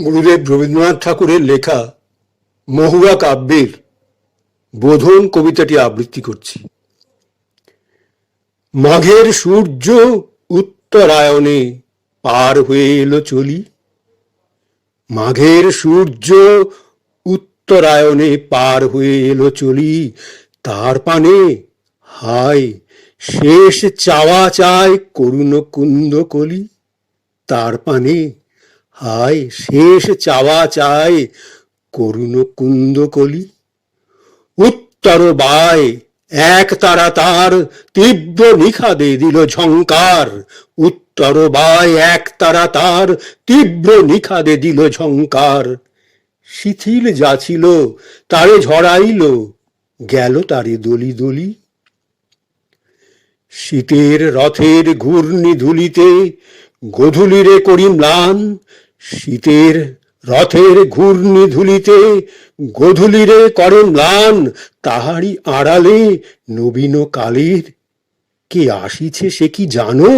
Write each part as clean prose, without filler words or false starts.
গুরুদেব রবীন্দ্রনাথ ঠাকুরের লেখা মহুয়া কাব্যের বোধন কবিতাটি আবৃত্তি করছি। মাঘের সূর্য উত্তরায়ণে পার হয়ে এলো চলি। মাঘের সূর্য উত্তরায়ণে পার হয়ে এলো চলি। তার পানে হায় শেষ চাওয়া চায় করুণ কুন্দ কলি। তার পানে হায় শেষ চাওয়া চায় করুণ কুন্দ কলি। উত্তর বায় এক তারা তার তীব্র নিখাদে দিল ঝংকার। উত্তর বায় এক তারা তার তীব্র নিখাদে দিল ঝংকার। শিথিল যা ছিল তারে ঝরাইল, গেল তারে দলি দলি। শীতের রথের ঘূর্ণি ধুলিতে গোধূলিরে করি ম্লান। শীতের রথের ঘূর্ণি ধুলিতে গোধূলিরে করে ম্লান। তাহারি আড়ালে নবীন কালের কে আসিছে সে কি জানো?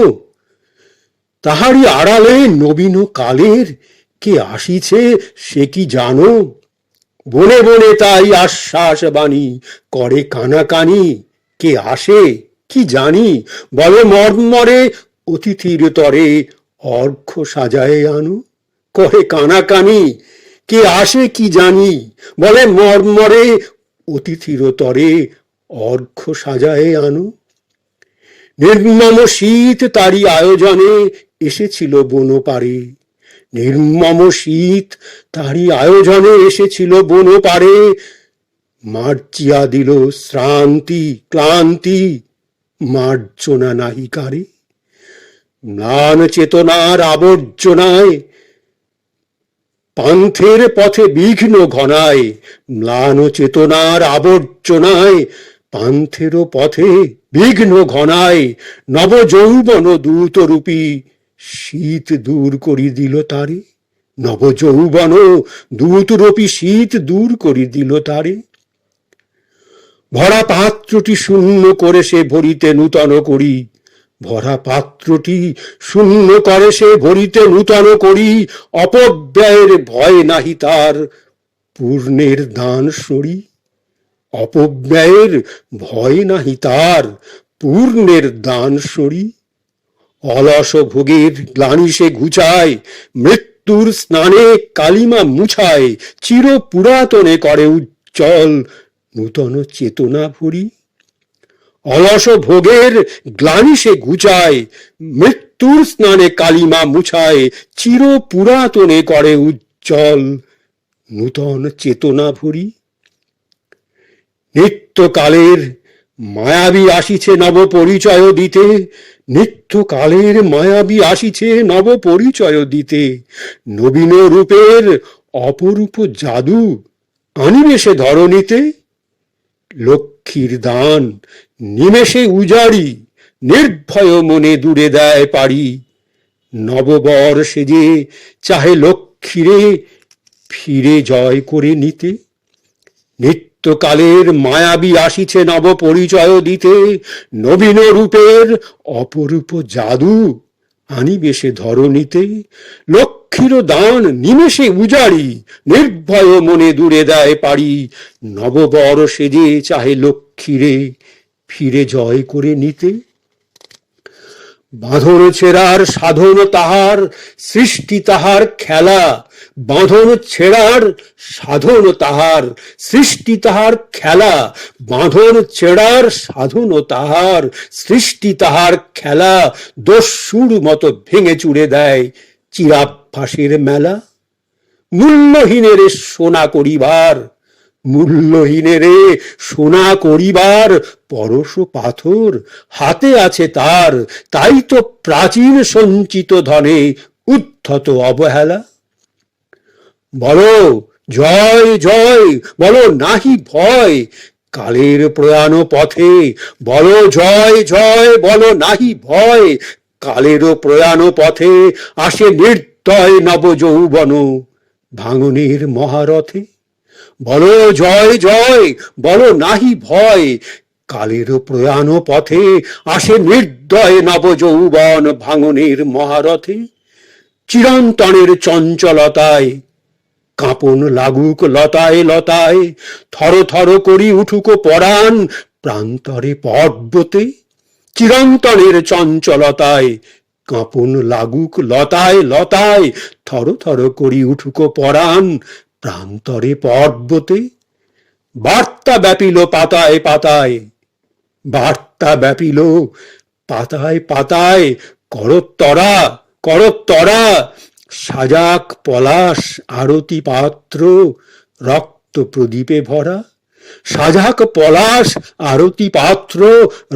তাহারি আড়ালে নবীন কালের কে আসিছে সে কি জানো? বনে বনে তাই আশ্বাস বাণী করে কানাকানি। কে আসে কি জানি, বলে মর্মরে অতিথির তরে অর্ঘ্য সাজায় আনো। করে কানাকানি, কে আসে কি জানি, বলে মর্মরে অতিথির তরে অর্ঘ্য সাজায় আনো। নির্মম শীত তারই আয়োজনে এসেছিল বনপারে। নির্মম শীত তারই আয়োজনে এসেছিল বনপারে। মার্জিয়া দিল শ্রান্তি ক্লান্তি, মার্জনা নাহি কারে। ম্লান চেতনার আবর্জনায় পান্থের পথে বিঘ্ন ঘনায়। ম্লান চেতনার আবর্জনায় পান্থের পথে বিঘ্ন ঘনায়। নব যৌবন দূতরূপী শীত দূর করি দিল তারে। নব যৌবন দূতরূপী শীত দূর করি দিল তারে। ভরা পাত্রটি শূন্য করে সে ভরিতে নূতন করি। ভরা পাত্রটি শূন্য করে সে ভরিতে নূতন করি। অপব্যয়ের ভয় নাহি তার, পূর্ণের দান সরি। অপব্যয়ের ভয় নাহি তার, পূর্ণের দান সরি। অলস ভোগের গ্লানি সে ঘুচায়, মৃত্যুর স্নানে কালিমা মুছায়। চির পুরাতনে করে উজ্জ্বল নূতন চেতনা ভরি। অলস ভোগের গ্লানি সে ঘুচায়, মৃত্যুর স্নানে কালিমা মুছায়। চির পুরাতনে করে উজ্জ্বল নূতন চেতনা ভরি। নিত্যকালের মায়াবী আসিছে নব পরিচয় দিতে। নিত্যকালের মায়াবী আসিছে নব পরিচয় দিতে। নবীন রূপের অপরূপ জাদু আনিবে সে ধরণীতে। লক্ষ্মীর দান নিমেষে উজাড়ি, নির্ভয় মনে দূরে দেয় পারি। নববর সেজে চাহে লক্ষ্মীরে ফিরে জয় করে নিতে। নিত্যকালের মায়াবী আসিছে নব পরিচয় দিতে। নবীন রূপের অপরূপ জাদু আনিবে সে ধরণীতে। লক্ষ্মীর দান নিমেষে উজাড়ি, নির্ভয় মনে দূরে দেয় পারি। নববর সেজে চাহে লক্ষ্মীরে ফিরে জয় করে নিতে। বাঁধন ছেড়ার সাধন তাহার, সৃষ্টি তাহার খেলা। বাঁধন ছেড়ার সাধন তাহার, সৃষ্টি তাহার খেলা। বাঁধন ছেড়ার সাধন তাহার, সৃষ্টি তাহার খেলা। দস্যুর মতো ভেঙে চুড়ে দেয় চিরাভ্যাসের মেলা। মূল্যহীনের সোনা করিবার, মূল্যহীনেরে সোনা করিবার পরশ পাথর হাতে আছে তার। তাই তো প্রাচীন সঞ্চিত ধনে উদ্ধত অবহেলা। বলো জয় জয়, বলো নাহি ভয় কালের প্রয়াণ পথে। বলো জয় জয়, বলো নাহি ভয় কালের প্রয়াণ পথে। আসে নির্দয় নব যৌবন ভাঙনের মহারথে। বলো জয় জয়, বলো নাহি ভয় কালের প্রয়াণ পথে। আসে নির্দয় নব যৌবন ভাঙনের মহারথে। চিরন্তনের চঞ্চলতায় কাঁপন লাগুক লতায় লতায়, থর থর করি উঠুক পরাণ প্রান্তরে পর্বতে, চিরন্তনের চঞ্চলতায় কাঁপন লাগুক লতায় লতায়, থর থর করি উঠুক পরাণ প্রান্তরে পর্বতে। বার্তা ব্যাপিল পাতায় পাতায়, বার্তা ব্যাপিল পাতায় পাতায়, করত্তরা করত্তরা, সাজাক পলাশ আরতি পাত্র রক্ত প্রদীপে ভরা, সাজাক পলাশ আরতি পাত্র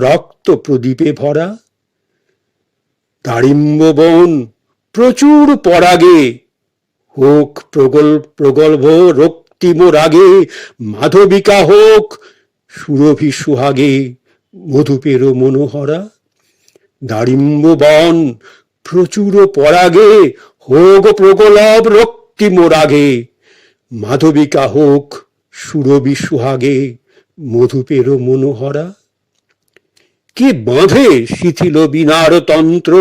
রক্ত প্রদীপে ভরা। দারিম্ব বন প্রচুর পরাগে, হোক প্রগল্ভ রক্তিম রাগে, মাধবিকা হোক সুরভি সুহাগে মধুপের মনোহরা। দারিম্ব বন প্রচুর পরাগে, হোক প্রগলভ রক্তিম রাগে, মাধবিকা হোক সুরভি সুহাগে মধুপের মনোহরা। কে বাঁধে শিথিল বিনার তন্ত্র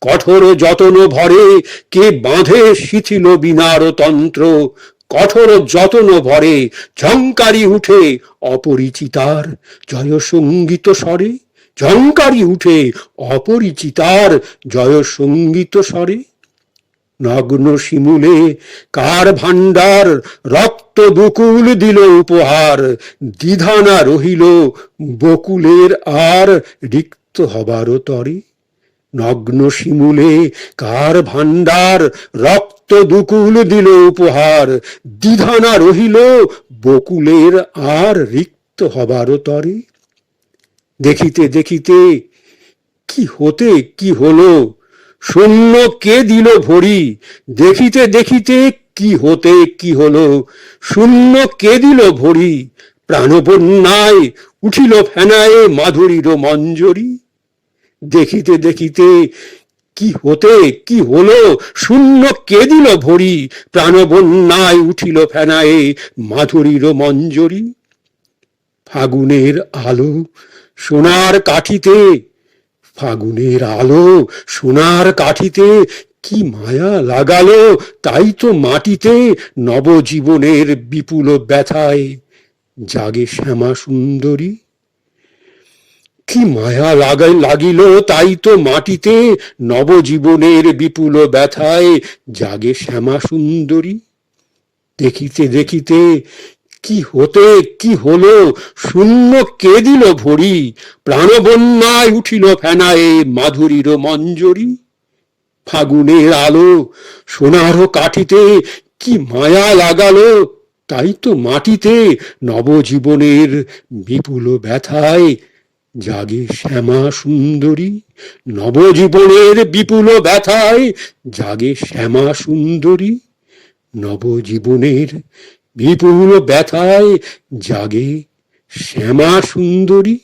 কঠোর যতন ভরে, কে বাঁধে শিথিল বিনার তন্ত্র কঠোর যতন ভরে, ঝঙ্কারি উঠে অপরিচিতার জয় সঙ্গীত স্বরে, ঝঙ্কারি উঠে অপরিচিতার জয় সঙ্গীত স্বরে। নগ্ন শিমুলে কার ভাণ্ডার রক্ত দুকুল দিল উপহার, দ্বিধানা রহিল বকুলের আর রিক্ত হবার তরে। নগ্ন শিমুলে কার ভাণ্ডার রক্ত দুকুল দিল উপহার, দ্বিধানা রহিল বকুলের আর রিক্ত হবার তরে। দেখিতে দেখিতে কি হতে কি হলো, শূন্য কে দিল ভরি, দেখিতে দেখিতে কি হতে কি হলো, শূন্য কে দিল ভরি, প্রাণবন্যায় উঠিল ফেনায় মাধুরীর মঞ্জরি। দেখিতে দেখিতে কি হতে কি হলো, শূন্য কে দিল ভরি, প্রাণবন্যায় উঠিল ফেনায় মাধুরীর মঞ্জরি। ফাগুনের আলো সোনার কাঠিতে, ফাগুনের আলো সোনার কাঠিতে, কি মায়া লাগালো তাই তো মাটিতে, নবজীবনের বিপুল ব্যথায় জাগে শ্যামা সুন্দরী। কি মায়া লাগিল তাই তো মাটিতে, নবজীবনের বিপুল ব্যথায় জাগে শ্যামা সুন্দরী। দেখিতে দেখিতে কি হতে কি হলো, শূন্য কে দিল ভরি, প্রাণবন্যায় উঠিল ফেনায় মাধুরীর মঞ্জরি। ফাগুনের আলো সোনার কাঠিতে, কি মায়া লাগালো তাই তো মাটিতে, নবজীবনের বিপুল ব্যথায় জাগে শ্যামা সুন্দরী। নবজীবনের বিপুল ব্যথায় জাগে শ্যামা সুন্দরী, নবজীবনের বিপুল ব্যথায় জাগে শ্যামা সুন্দরী।